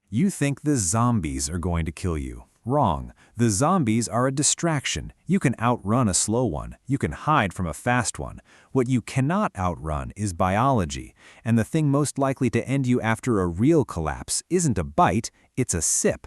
You think the zombies are going to kill you. Wrong. The zombies are a distraction. You can outrun a slow one. You can hide from a fast one. What you cannot outrun is biology, and the thing most likely to end you after a real collapse isn't a bite, it's a sip.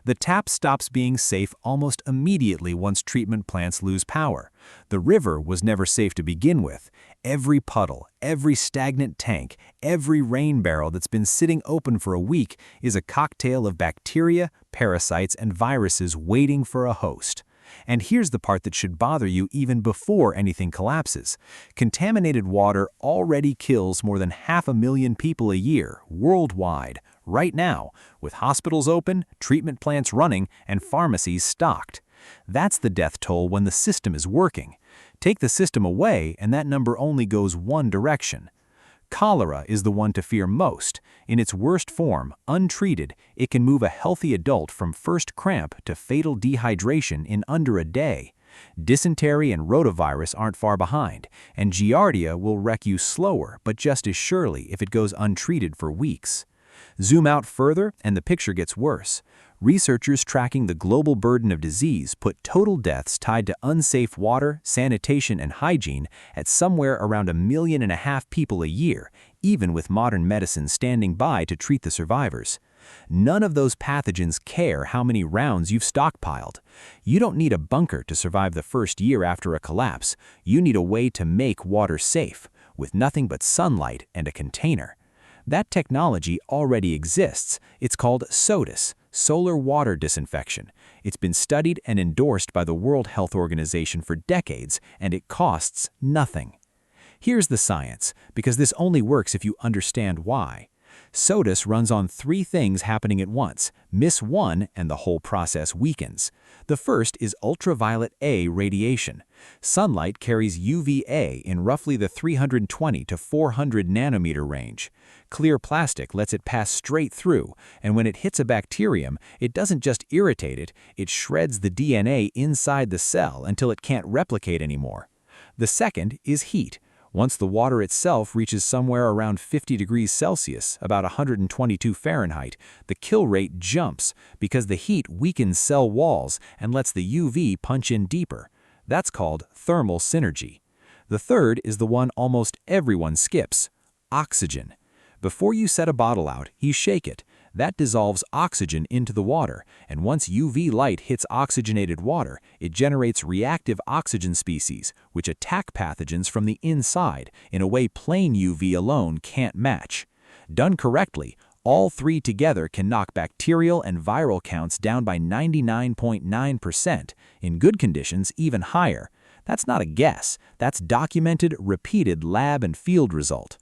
The tap stops being safe almost immediately once treatment plants lose power. The river was never safe to begin with. Every puddle, every stagnant tank, every rain barrel that's been sitting open for a week is a cocktail of bacteria, parasites, and viruses waiting for a host. And here's the part that should bother you even before anything collapses. Contaminated water already kills more than 500,000 people a year, worldwide, right now, with hospitals open, treatment plants running, and pharmacies stocked. That's the death toll when the system is working. Take the system away, and that number only goes one direction. Cholera is the one to fear most. In its worst form, untreated, it can move a healthy adult from first cramp to fatal dehydration in under a day. Dysentery and rotavirus aren't far behind, and giardia will wreck you slower but just as surely if it goes untreated for weeks. Zoom out further, and the picture gets worse. Researchers tracking the global burden of disease put total deaths tied to unsafe water, sanitation, and hygiene at somewhere around 1.5 million people a year, even with modern medicine standing by to treat the survivors. None of those pathogens care how many rounds you've stockpiled. You don't need a bunker to survive the first year after a collapse. You need a way to make water safe, with nothing but sunlight and a container. That technology already exists. It's called SODIS, solar water disinfection. It's been studied and endorsed by the World Health Organization for decades, and it costs nothing. Here's the science, because this only works if you understand why. SODIS runs on 3 things happening at once. Miss one, and the whole process weakens. The first is ultraviolet A radiation. Sunlight carries UVA in roughly the 320 to 400 nanometer range. Clear plastic lets it pass straight through, and when it hits a bacterium, it doesn't just irritate it, it shreds the DNA inside the cell until it can't replicate anymore. The second is heat. Once the water itself reaches somewhere around 50 degrees Celsius, about 122 Fahrenheit, the kill rate jumps because the heat weakens cell walls and lets the UV punch in deeper. That's called thermal synergy. The third is the one almost everyone skips: oxygen. Before you set a bottle out, you shake it. That dissolves oxygen into the water, and once UV light hits oxygenated water, it generates reactive oxygen species, which attack pathogens from the inside in a way plain UV alone can't match. Done correctly, all 3 together can knock bacterial and viral counts down by 99.9%, in good conditions even higher. That's not a guess, that's documented, repeated lab and field result.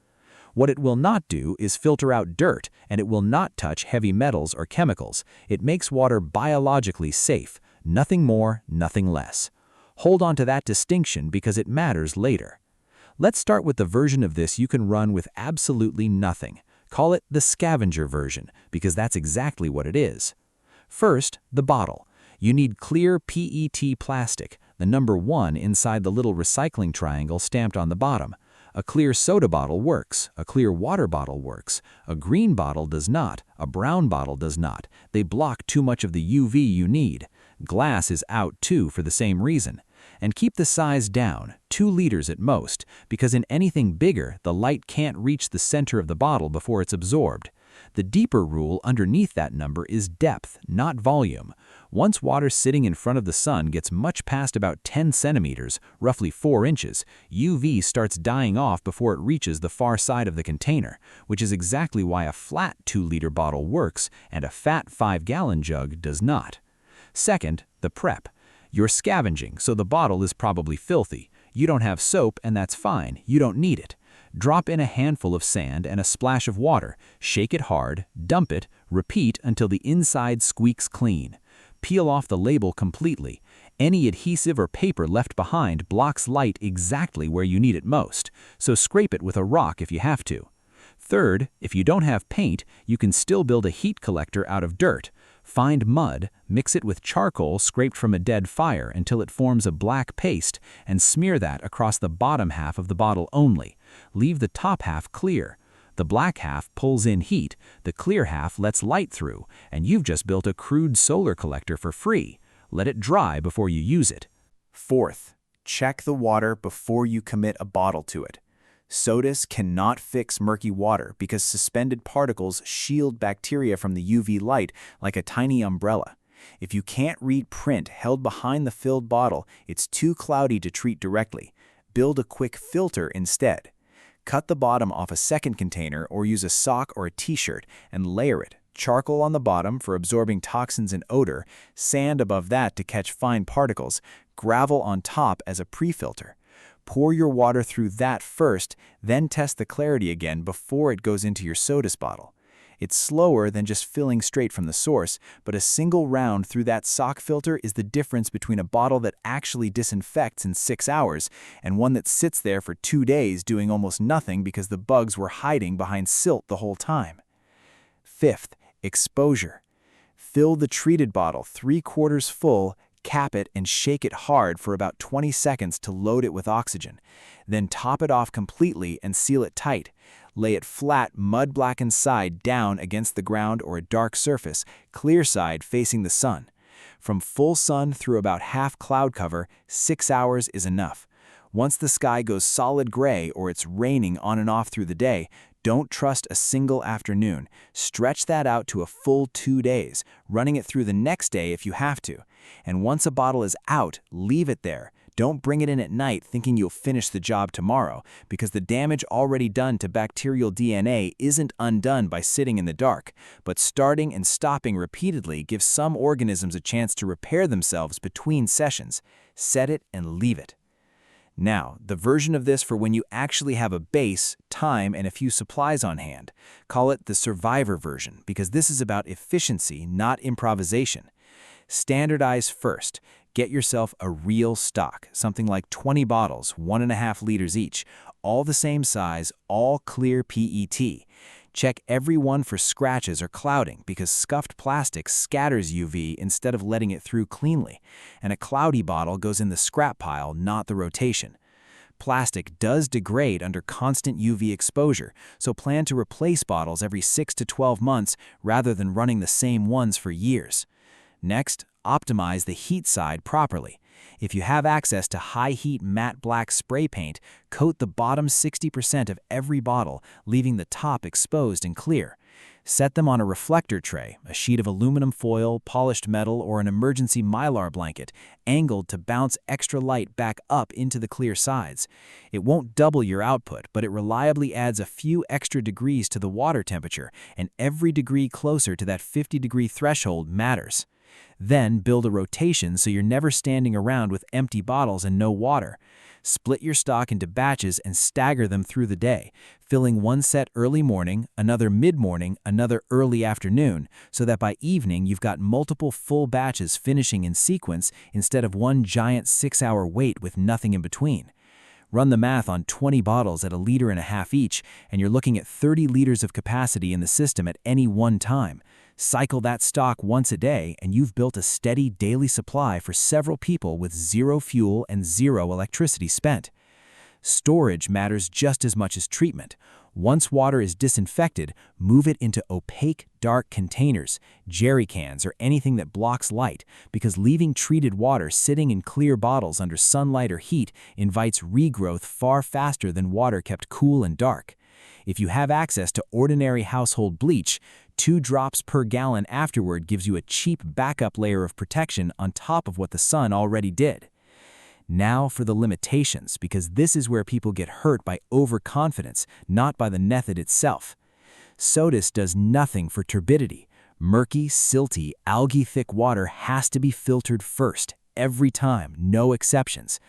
What it will not do is filter out dirt, and it will not touch heavy metals or chemicals. It makes water biologically safe. Nothing more, nothing less. Hold on to that distinction because it matters later. Let's start with the version of this you can run with absolutely nothing. Call it the scavenger version, because that's exactly what it is. First, the bottle. You need clear PET plastic, the number 1 inside the little recycling triangle stamped on the bottom. A clear soda bottle works, a clear water bottle works, a green bottle does not, a brown bottle does not. They block too much of the UV you need. Glass is out too for the same reason. And keep the size down, 2 liters at most, because in anything bigger, the light can't reach the center of the bottle before it's absorbed. The deeper rule underneath that number is depth, not volume. Once water sitting in front of the sun gets much past about 10 centimeters, roughly 4 inches, UV starts dying off before it reaches the far side of the container, which is exactly why a flat 2-liter bottle works and a fat 5-gallon jug does not. Second, the prep. You're scavenging, so the bottle is probably filthy. You don't have soap, and that's fine. You don't need it. Drop in a handful of sand and a splash of water, shake it hard, dump it, repeat until the inside squeaks clean. Peel off the label completely. Any adhesive or paper left behind blocks light exactly where you need it most, so scrape it with a rock if you have to. Third, if you don't have paint, you can still build a heat collector out of dirt. Find mud, mix it with charcoal scraped from a dead fire until it forms a black paste, and smear that across the bottom half of the bottle only. Leave the top half clear. The black half pulls in heat, the clear half lets light through, and you've just built a crude solar collector for free. Let it dry before you use it. Fourth, check the water before you commit a bottle to it. SODIS cannot fix murky water because suspended particles shield bacteria from the UV light like a tiny umbrella. If you can't read print held behind the filled bottle, it's too cloudy to treat directly. Build a quick filter instead. Cut the bottom off a second container or use a sock or a t-shirt and layer it. Charcoal on the bottom for absorbing toxins and odor, sand above that to catch fine particles, gravel on top as a pre-filter. Pour your water through that first, then test the clarity again before it goes into your SODIS bottle. It's slower than just filling straight from the source, but a single round through that sock filter is the difference between a bottle that actually disinfects in 6 hours and one that sits there for 2 days doing almost nothing because the bugs were hiding behind silt the whole time. Fifth, exposure. Fill the treated bottle 3/4 full, cap it and shake it hard for about 20 seconds to load it with oxygen. Then top it off completely and seal it tight. Lay it flat, mud-blackened side down against the ground or a dark surface, clear side facing the sun. From full sun through about half cloud cover, 6 hours is enough. Once the sky goes solid gray or it's raining on and off through the day, don't trust a single afternoon. Stretch that out to a full 2 days, running it through the next day if you have to. And once a bottle is out, leave it there. Don't bring it in at night thinking you'll finish the job tomorrow, because the damage already done to bacterial DNA isn't undone by sitting in the dark, but starting and stopping repeatedly gives some organisms a chance to repair themselves between sessions. Set it and leave it. Now, the version of this for when you actually have a base, time, and a few supplies on hand. Call it the survivor version, because this is about efficiency, not improvisation. Standardize first. Get yourself a real stock, something like 20 bottles, 1.5 liters each, all the same size, all clear PET. Check every one for scratches or clouding because scuffed plastic scatters UV instead of letting it through cleanly, and a cloudy bottle goes in the scrap pile, not the rotation. Plastic does degrade under constant UV exposure, so plan to replace bottles every 6 to 12 months rather than running the same ones for years. Next, optimize the heat side properly. If you have access to high-heat matte black spray paint, coat the bottom 60% of every bottle, leaving the top exposed and clear. Set them on a reflector tray, a sheet of aluminum foil, polished metal, or an emergency mylar blanket, angled to bounce extra light back up into the clear sides. It won't double your output, but it reliably adds a few extra degrees to the water temperature, and every degree closer to that 50-degree threshold matters. Then build a rotation so you're never standing around with empty bottles and no water. Split your stock into batches and stagger them through the day, filling one set early morning, another mid-morning, another early afternoon, so that by evening you've got multiple full batches finishing in sequence instead of one giant 6-hour wait with nothing in between. Run the math on 20 bottles at 1.5 liters each, and you're looking at 30 liters of capacity in the system at any one time. Cycle that stock once a day, and you've built a steady daily supply for several people with 0 fuel and 0 electricity spent. Storage matters just as much as treatment. Once water is disinfected, move it into opaque, dark containers, jerry cans, or anything that blocks light, because leaving treated water sitting in clear bottles under sunlight or heat invites regrowth far faster than water kept cool and dark. If you have access to ordinary household bleach, 2 drops per gallon afterward gives you a cheap backup layer of protection on top of what the sun already did. Now for the limitations, because this is where people get hurt by overconfidence, not by the method itself. SODIS does nothing for turbidity. Murky, silty, algae-thick water has to be filtered first, every time, no exceptions.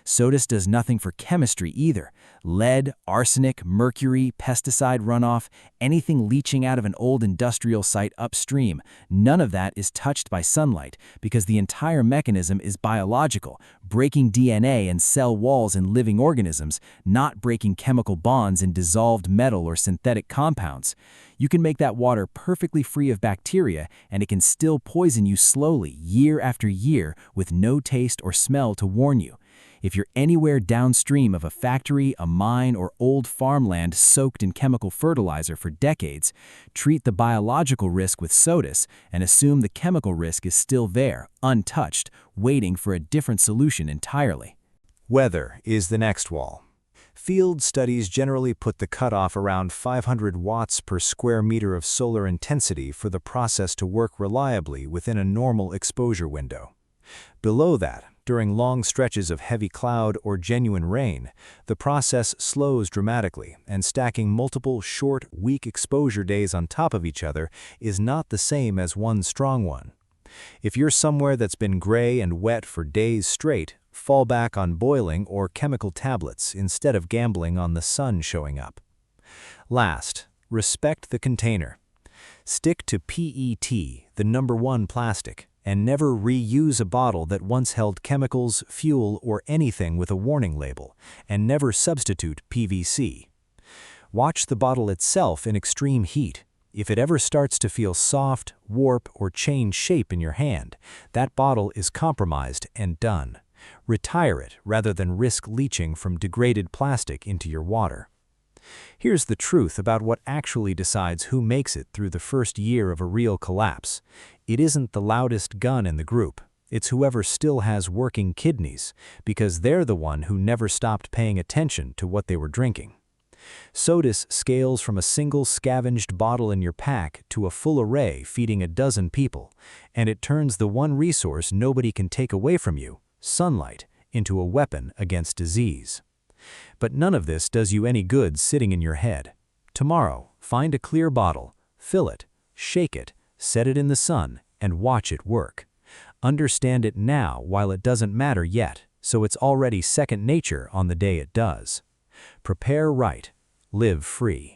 SODIS does nothing for chemistry either. Lead, arsenic, mercury, pesticide runoff, anything leaching out of an old industrial site upstream, none of that is touched by sunlight because the entire mechanism is biological, breaking DNA and cell walls in living organisms, not breaking chemical bonds in dissolved metal or synthetic compounds. You can make that water perfectly free of bacteria, and it can still poison you slowly, year after year, with no taste or smell to warn you. If you're anywhere downstream of a factory, a mine, or old farmland soaked in chemical fertilizer for decades, treat the biological risk with SODIS and assume the chemical risk is still there, untouched, waiting for a different solution entirely. Weather is the next wall. Field studies generally put the cutoff around 500 watts per square meter of solar intensity for the process to work reliably within a normal exposure window. Below that, during long stretches of heavy cloud or genuine rain, the process slows dramatically, and stacking multiple short, weak exposure days on top of each other is not the same as one strong one. If you're somewhere that's been gray and wet for days straight, fall back on boiling or chemical tablets instead of gambling on the sun showing up. Last, respect the container. Stick to PET, the #1 plastic, and never reuse a bottle that once held chemicals, fuel, or anything with a warning label, and never substitute PVC. Watch the bottle itself in extreme heat. If it ever starts to feel soft, warp, or change shape in your hand, that bottle is compromised and done. Retire it rather than risk leaching from degraded plastic into your water. Here's the truth about what actually decides who makes it through the first year of a real collapse. It isn't the loudest gun in the group. It's whoever still has working kidneys, because they're the one who never stopped paying attention to what they were drinking. SODIS scales from a single scavenged bottle in your pack to a full array feeding a dozen people, and it turns the one resource nobody can take away from you, sunlight, into a weapon against disease. But none of this does you any good sitting in your head. Tomorrow, find a clear bottle, fill it, shake it, set it in the sun, and watch it work. Understand it now while it doesn't matter yet, so it's already second nature on the day it does. Prepare right. Live free.